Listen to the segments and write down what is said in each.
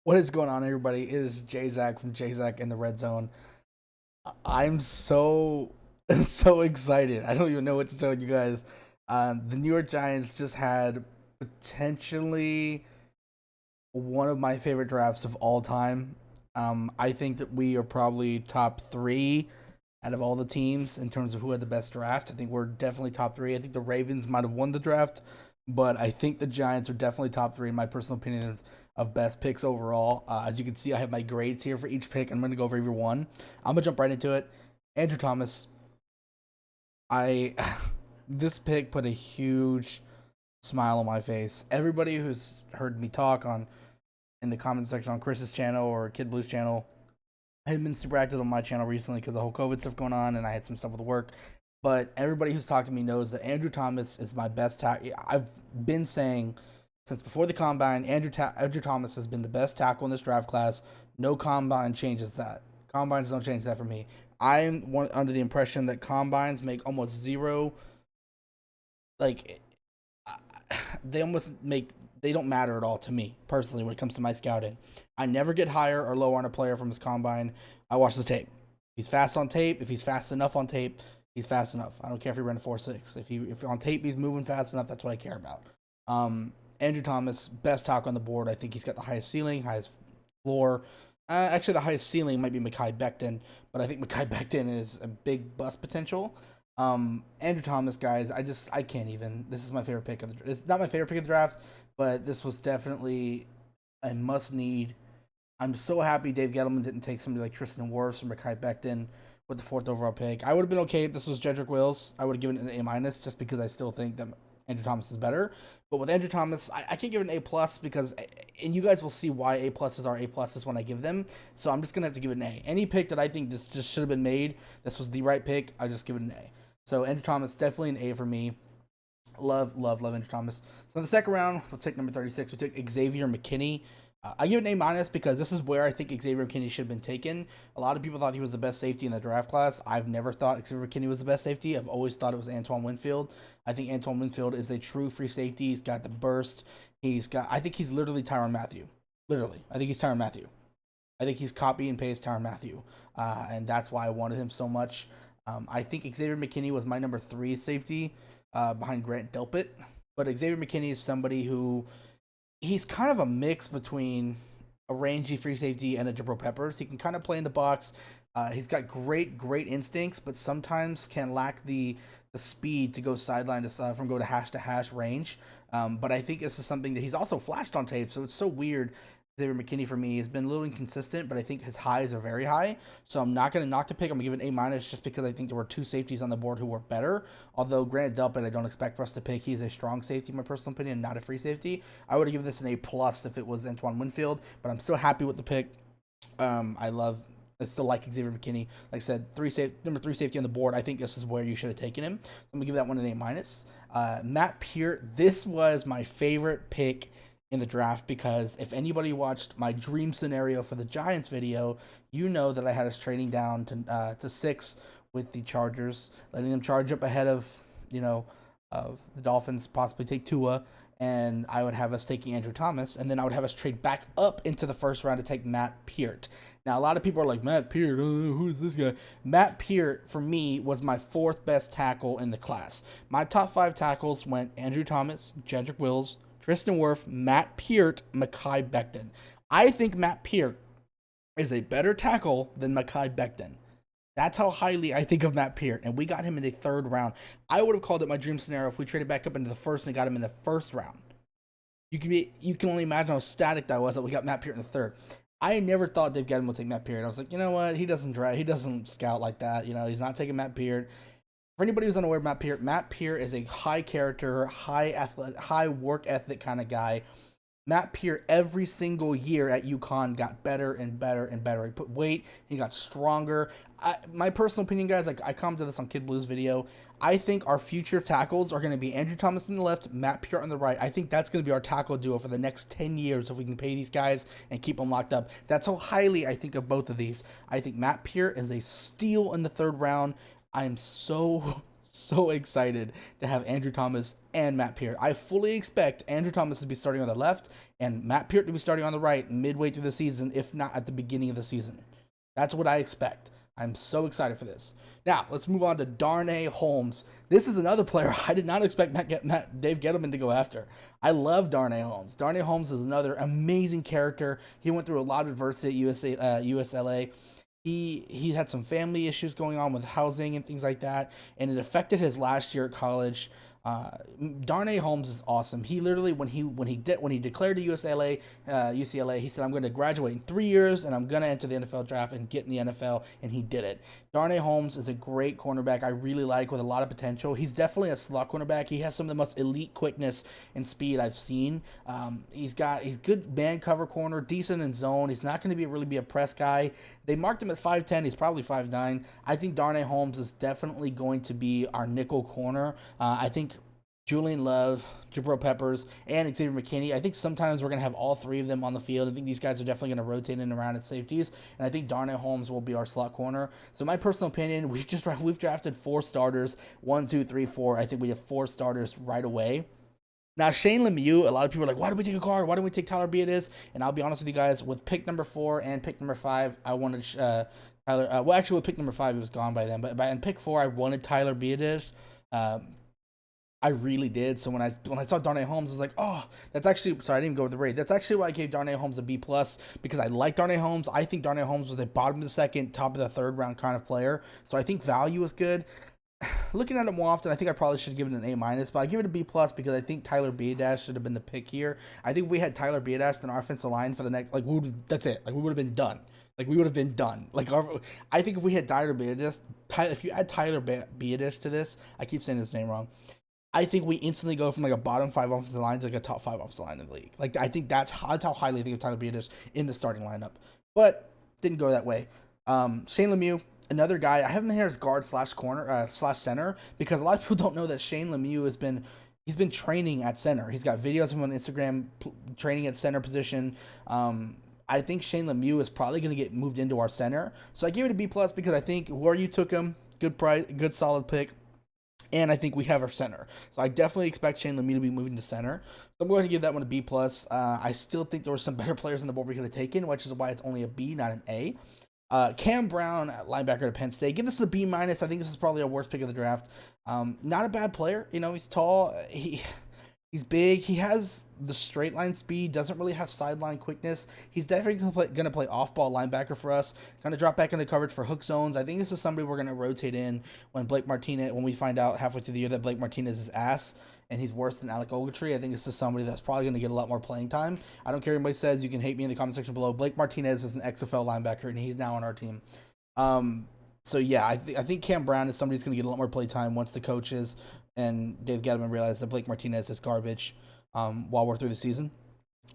What is going on, everybody? It is Jzak from Jzak in the Red Zone. I'm so so excited. I don't even know what to tell you guys. The New York Giants just had potentially one of my favorite drafts of all time. I think that we are probably top three out of all the teams in terms of who had the best draft. I think we're definitely top three. I think the Ravens might have won the draft, but I think the Giants are definitely top three in my personal opinion of best picks overall. As you can see, I have my grades here for each pick. I'm going to go over every one. I'm going to jump right into it. Andrew Thomas, I this pick put a huge smile on my face. Everybody who's heard me talk on in the comment section on Chris's channel or Kid Blue's channel, I haven't been super active on my channel recently because the whole COVID stuff going on, and I had some stuff with work. But everybody who's talked to me knows that Andrew Thomas is my best tackle. I've been saying since before the combine, Andrew Thomas has been the best tackle in this draft class. No combine changes that. Combines don't change that for me. I'm under the impression that combines make almost zero, like they almost make they don't matter at all to me personally when it comes to my scouting. I never get higher or lower on a player from his combine. I watch the tape. He's fast on tape. If he's fast enough on tape, he's fast enough. I don't care if he ran a 4.6. If on tape he's moving fast enough, that's what I care about. Andrew Thomas, best tackle on the board. I think he's got the highest ceiling, highest floor. Actually, the highest ceiling might be Mekhi Becton, but I think Mekhi Becton is a big bust potential. Andrew Thomas, guys, I can't even. This is my favorite pick of the. It's not my favorite pick of the draft, but this was definitely a must need. I'm so happy Dave Gettleman didn't take somebody like Tristan Wirfs or Mekhi Becton with the fourth overall pick. I would have been okay if this was Jedrick Wills. I would have given it an A minus just because I still think that Andrew Thomas is better. But with Andrew Thomas, I can't give it an A plus because, and you guys will see why A pluses are A pluses when I give them. So I'm just gonna have to give it an A. Any pick that I think just should have been made, this was the right pick. I just give it an A. So Andrew Thomas definitely an A for me. Love Andrew Thomas. So in the second round, we'll take number 36. We take Xavier McKinney. I give it an A minus because this is where I think Xavier McKinney should have been taken. A lot of people thought he was the best safety in the draft class. I've never thought Xavier McKinney was the best safety. I've always thought it was Antoine Winfield. I think Antoine Winfield is a true free safety. He's got the burst. I think he's literally Tyrann Mathieu. Literally. I think he's Tyrann Mathieu. I think he's copy and paste Tyrann Mathieu. And that's why I wanted him so much. I think Xavier McKinney was my number 3 safety behind Grant Delpit. But Xavier McKinney is somebody who he's kind of a mix between a rangy free safety and a Jabril Peppers. He can kind of play in the box. He's got great instincts, but sometimes can lack the speed to go sideline from go to hash range. But I think this is something that he's also flashed on tape, so it's so weird. Xavier McKinney for me has been a little inconsistent, but I think his highs are very high. So I'm not going to knock the pick. I'm going to give it an A minus just because I think there were 2 safeties on the board who were better. Although Grant Delpit, I don't expect for us to pick. He's a strong safety, in my personal opinion, not a free safety. I would have given this an A plus if it was Antoine Winfield, but I'm still happy with the pick. I still like Xavier McKinney. Like I said, number 3 safety on the board. I think this is where you should have taken him. So I'm gonna give that one an A minus. Matt Peart. This was my favorite pick in the draft because if anybody watched my dream scenario for the Giants video, you know that I had us trading down to 6 with the Chargers, letting them charge up ahead of of the Dolphins, possibly take Tua, and I would have us taking Andrew Thomas, and then I would have us trade back up into the first round to take Matt Peart. Now, a lot of people are like, Matt Peart, who's this guy? Matt Peart, for me, was my 4th best tackle in the class. My top 5 tackles went Andrew Thomas, Jedrick Wills, Tristan Wirfs, Matt Peart, Mekhi Becton. I think Matt Peart is a better tackle than Mekhi Becton. That's how highly I think of Matt Peart, and we got him in the 3rd round. I would have called it my dream scenario if we traded back up into the 1st and got him in the 1st round. You can only imagine how ecstatic that was that we got Matt Peart in the 3rd. I never thought Dave Gettleman would take Matt Peart. I was like, you know what? He doesn't scout like that. He's not taking Matt Peart. For anybody who's unaware of Matt Peart is a high character, high work ethic kind of guy. Matt Peart every single year at UConn got better and better and better. He put weight, he got stronger. My personal opinion, guys, I commented this on Kid Blue's video. I think our future tackles are going to be Andrew Thomas on the left, Matt Peart on the right. I think that's going to be our tackle duo for the next 10 years if we can pay these guys and keep them locked up. That's how highly I think of both of these. I think Matt Peart is a steal in the 3rd round. I am so so excited to have Andrew Thomas and Matt Peart. I fully expect Andrew Thomas to be starting on the left and Matt Peart to be starting on the right midway through the season, if not at the beginning of the season. That's what I expect. I'm so excited for this. Now, let's move on to Darnay Holmes. This is another player I did not expect Dave Gettleman to go after. I love Darnay Holmes. Darnay Holmes is another amazing character. He went through a lot of adversity at USLA. He had some family issues going on with housing and things like that, and it affected his last year at college. Darnay Holmes is awesome. He literally, when he declared to UCLA, he said, "I'm going to graduate in 3 years and I'm going to enter the NFL draft and get in the NFL," and he did it. Darnay Holmes is a great cornerback. I really like, with a lot of potential. He's definitely a slot cornerback. He has some of the most elite quickness and speed I've seen. He's good man cover corner, decent in zone. He's not going to really be a press guy. They marked him as 5'10". He's probably 5'9". I think Darnay Holmes is definitely going to be our nickel corner. I think Julian Love, Jabril Peppers, and Xavier McKinney. I think sometimes we're going to have all three of them on the field. I think these guys are definitely going to rotate in and around at safeties, and I think Darnay Holmes will be our slot corner. So my personal opinion, we've drafted 4 starters, 1, 2, 3, 4. I think we have 4 starters right away. Now, Shane Lemieux, a lot of people are like, why did we take a guard? Why didn't we take Tyler Biadasz? And I'll be honest with you guys, with pick number 4 and pick number 5, I wanted Tyler. Well, actually, with pick number 5, he was gone by then. But in pick 4, I wanted Tyler Biadasz. I really did. So when I saw Darnay Holmes, I was like, oh, that's actually, sorry, I didn't even go with the rate. That's actually why I gave Darnay Holmes a B+, because I like Darnay Holmes. I think Darnay Holmes was a bottom of the second, top of the third round kind of player. So I think value is good. Looking at it more often, I think I probably should give it an A-, but I give it a B+ because I think Tyler Biadasz should have been the pick here. I think if we had Tyler Biadasz in our offensive line for the next, that's it. Like, we would have been done. I think if we had Tyler Biadasz, if you add Tyler Biadasz to this, I keep saying his name wrong. I think we instantly go from like a bottom 5 offensive line to like a top 5 offensive line in the league. Like, I think that's how highly I think of Tyler Biadasz in the starting lineup. But didn't go that way. Shane Lemieux, another guy. I have him here as guard slash corner slash center, because a lot of people don't know that Shane Lemieux he's been training at center. He's got videos of him on Instagram training at center position. I think Shane Lemieux is probably going to get moved into our center. So I give it a B+ because I think where you took him, good price, good solid pick. And I think we have our center. So I definitely expect Shane Lemieux to be moving to center. So I'm going to give that one a B+. I still think there were some better players on the board we could have taken, which is why it's only a B, not an A. Cam Brown, linebacker to Penn State. Give this a B-. I think this is probably our worst pick of the draft. Not a bad player. You know, he's tall. He's big. He has the straight line speed. Doesn't really have sideline quickness. He's definitely going to play off-ball linebacker for us. Going to drop back into coverage for hook zones. I think this is somebody we're going to rotate in when we find out halfway through the year that Blake Martinez is ass and he's worse than Alec Ogletree. I think this is somebody that's probably going to get a lot more playing time. I don't care what anybody says. You can hate me in the comment section below. Blake Martinez is an XFL linebacker, and he's now on our team. So yeah, I think Cam Brown is somebody who's going to get a lot more play time once the coaches and Dave Gettleman realizes that Blake Martinez is garbage while we're through the season.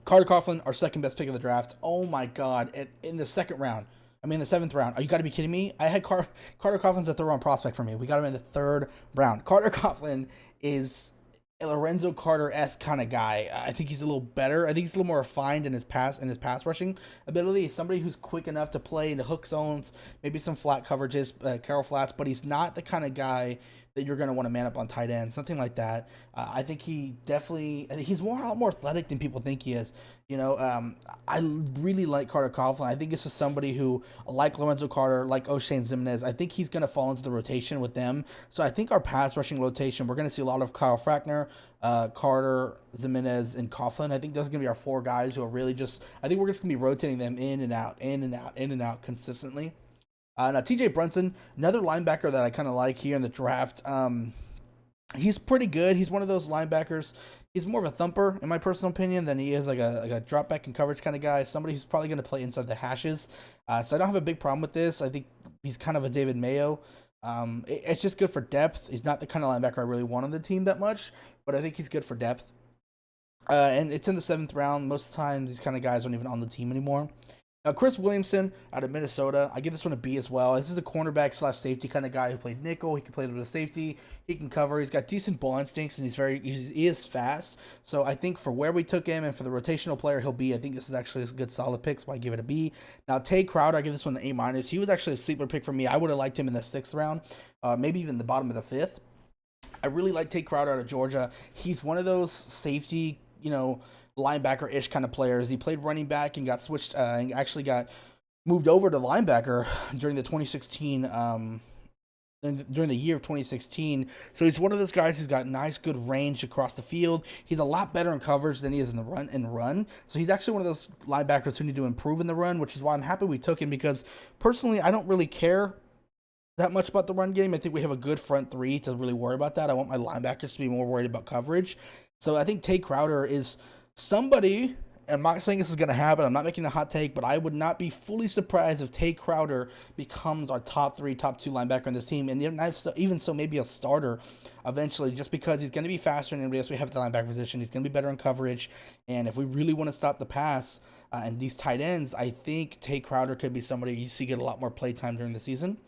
Carter Coughlin, our second best pick of the draft. Oh my God, in the second round. I mean, the 7th round. Are you got to be kidding me? I had Carter Coughlin's a third-round prospect for me. We got him in the 3rd round. Carter Coughlin is a Lorenzo Carter-esque kind of guy. I think he's a little better. I think he's a little more refined in his pass rushing ability. He's somebody who's quick enough to play into hook zones, maybe some flat coverages, Carol flats, but he's not the kind of guy that you're going to want to man up on tight end, something like that. I think he's a lot more athletic than people think he is. You know, I really like Carter Coughlin. I think this is somebody who, like Lorenzo Carter, like Oshane Ximines, I think he's going to fall into the rotation with them. So I think our pass rushing rotation, we're going to see a lot of Kyle Frackner, Carter, Ximines, and Coughlin. I think those are going to be our 4 guys who are really I think we're just going to be rotating them in and out consistently. Now, T.J. Brunson, another linebacker that I kind of like here in the draft. He's pretty good. He's one of those linebackers. He's more of a thumper, in my personal opinion, than he is like a drop back and coverage kind of guy. Somebody who's probably going to play inside the hashes. So I don't have a big problem with this. I think he's kind of a David Mayo. It's just good for depth. He's not the kind of linebacker I really want on the team that much, but I think he's good for depth. And it's in the 7th round. Most of the time, these kind of guys aren't even on the team anymore. Now, Chris Williamson out of Minnesota, I give this one a B as well. This is a cornerback slash safety kind of guy who played nickel. He can play a little bit of safety. He can cover. He's got decent ball instincts, and he is fast. So I think for where we took him and for the rotational player he'll be, I think this is actually a good solid pick, so I give it a B. Now, Tay Crowder, I give this one an A-. He was actually a sleeper pick for me. I would have liked him in the 6th round, maybe even the bottom of the 5th. I really like Tate Crowder out of Georgia. He's one of those safety, linebacker-ish kind of players. He played running back and got switched, and actually got moved over to linebacker during the 2016 during the year of 2016. So he's one of those guys who's got nice, good range across the field. He's a lot better in coverage than he is in the run. So he's actually one of those linebackers who need to improve in the run, which is why I'm happy we took him, because personally, I don't really care that much about the run game. I think we have a good front three to really worry about that. I want my linebackers to be more worried about coverage. So I think Tate Crowder is somebody. I'm not saying this is going to happen. I'm not making a hot take, but I would not be fully surprised if Tate Crowder becomes our top 2 linebacker on this team, and even so, maybe a starter eventually, just because he's going to be faster than anybody else we have at the linebacker position. He's going to be better in coverage, and if we really want to stop the pass and these tight ends, I think Tate Crowder could be somebody you see get a lot more play time during the season.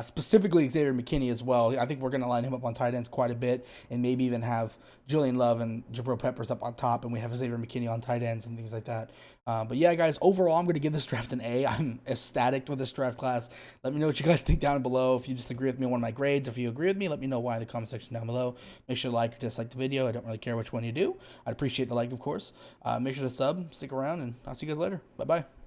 Specifically Xavier McKinney as well. I think we're going to line him up on tight ends quite a bit, and maybe even have Julian Love and Jabril Peppers up on top, and we have Xavier McKinney on tight ends and things like that. But yeah, guys, overall, I'm going to give this draft an A. I'm ecstatic with this draft class. Let me know what you guys think down below. If you disagree with me on one of my grades, if you agree with me, let me know why in the comment section down below. Make sure to like or dislike the video. I don't really care which one you do. I'd appreciate the like, of course. Make sure to sub, stick around, and I'll see you guys later. Bye-bye.